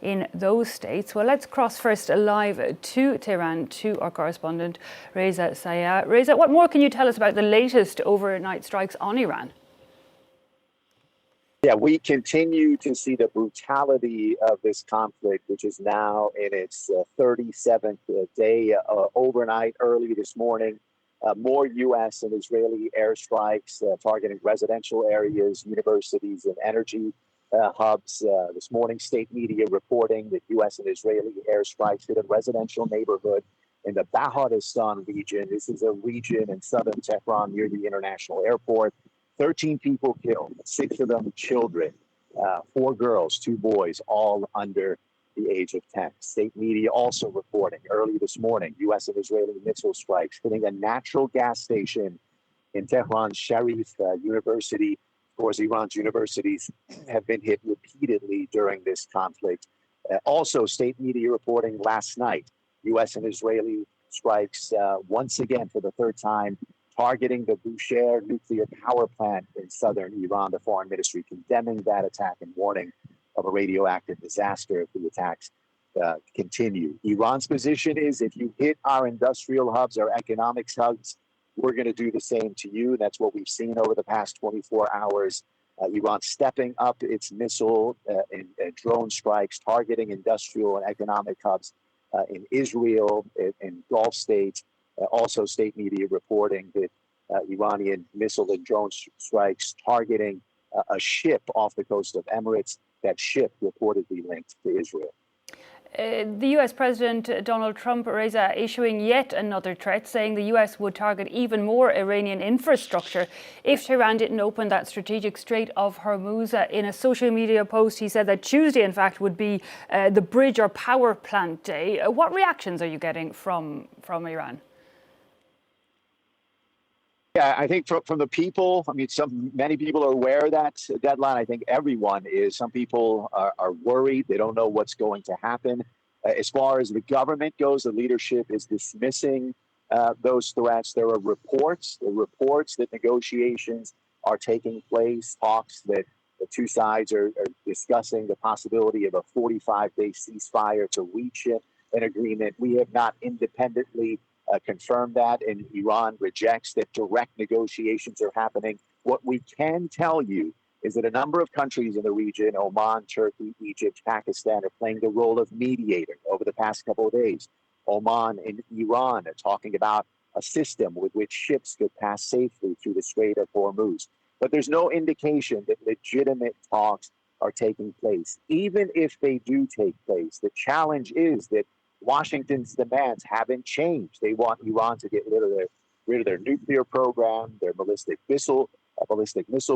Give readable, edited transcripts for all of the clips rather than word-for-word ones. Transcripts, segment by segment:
in those states. Well, let's cross first live to Tehran to our correspondent, Reza Sayad. Reza, what more can you tell us about the latest overnight strikes on Iran? Yeah, we continue to see the brutality of this conflict, which is now in its 37th day. Overnight, early this morning, more U.S. and Israeli airstrikes targeting residential areas, universities, and energy hubs. This morning, state media reporting that U.S. and Israeli airstrikes hit a residential neighborhood in the Baharistan region. This is a region in southern Tehran near the international airport. 13 people killed, 6 of them children, 4 girls, 2 boys, all under the age of 10. State media also reporting early this morning, U.S. and Israeli missile strikes hitting a natural gas station in Tehran's Sharif University. Of course, Iran's universities have been hit repeatedly during this conflict. Also, state media reporting last night, U.S. and Israeli strikes once again for the 3rd time, targeting the Bushehr nuclear power plant in southern Iran. The foreign ministry condemning that attack and warning of a radioactive disaster if the attacks continue. Iran's position is if you hit our industrial hubs, our economics hubs, we're going to do the same to you. That's what we've seen over the past 24 hours. Iran stepping up its missile and drone strikes, targeting industrial and economic hubs in Israel, in Gulf states. Also, state media reporting that Iranian missile and drone strikes targeting a ship off the coast of Emirates. That ship reportedly linked to Israel. The US President Donald Trump, Reza, issuing yet another threat, saying the US would target even more Iranian infrastructure if Tehran didn't open that strategic strait of Hormuz. In a social media post, he said that Tuesday, in fact, would be the bridge or power plant day. What reactions are you getting from Iran? Yeah, I think from the people, I mean, many people are aware of that deadline. I think everyone is. Some people are worried. They don't know what's going to happen. As far as the government goes, the leadership is dismissing those threats. There are reports that negotiations are taking place, talks that the two sides are discussing the possibility of a 45-day ceasefire to reach an agreement. We have not independently confirmed that, and Iran rejects that direct negotiations are happening. What we can tell you is that a number of countries in the region, Oman, Turkey, Egypt, Pakistan, are playing the role of mediator over the past couple of days. Oman and Iran are talking about a system with which ships could pass safely through the Strait of Hormuz. But there's no indication that legitimate talks are taking place. Even if they do take place, the challenge is that Washington's demands haven't changed. They want Iran to get rid of their nuclear program, their ballistic missile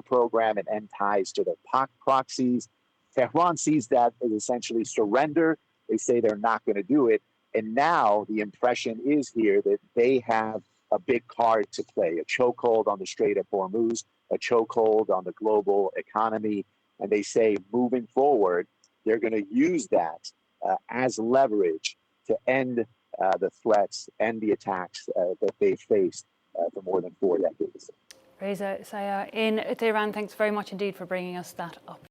program, and end ties to their proxies. Tehran sees that as essentially surrender. They say they're not going to do it. And now the impression is here that they have a big card to play, a chokehold on the Strait of Hormuz, a chokehold on the global economy. And they say moving forward, they're going to use that as leverage to end the threats and the attacks that they've faced for more than 4 decades. Reza Sayad in Tehran, thanks very much indeed for bringing us that up.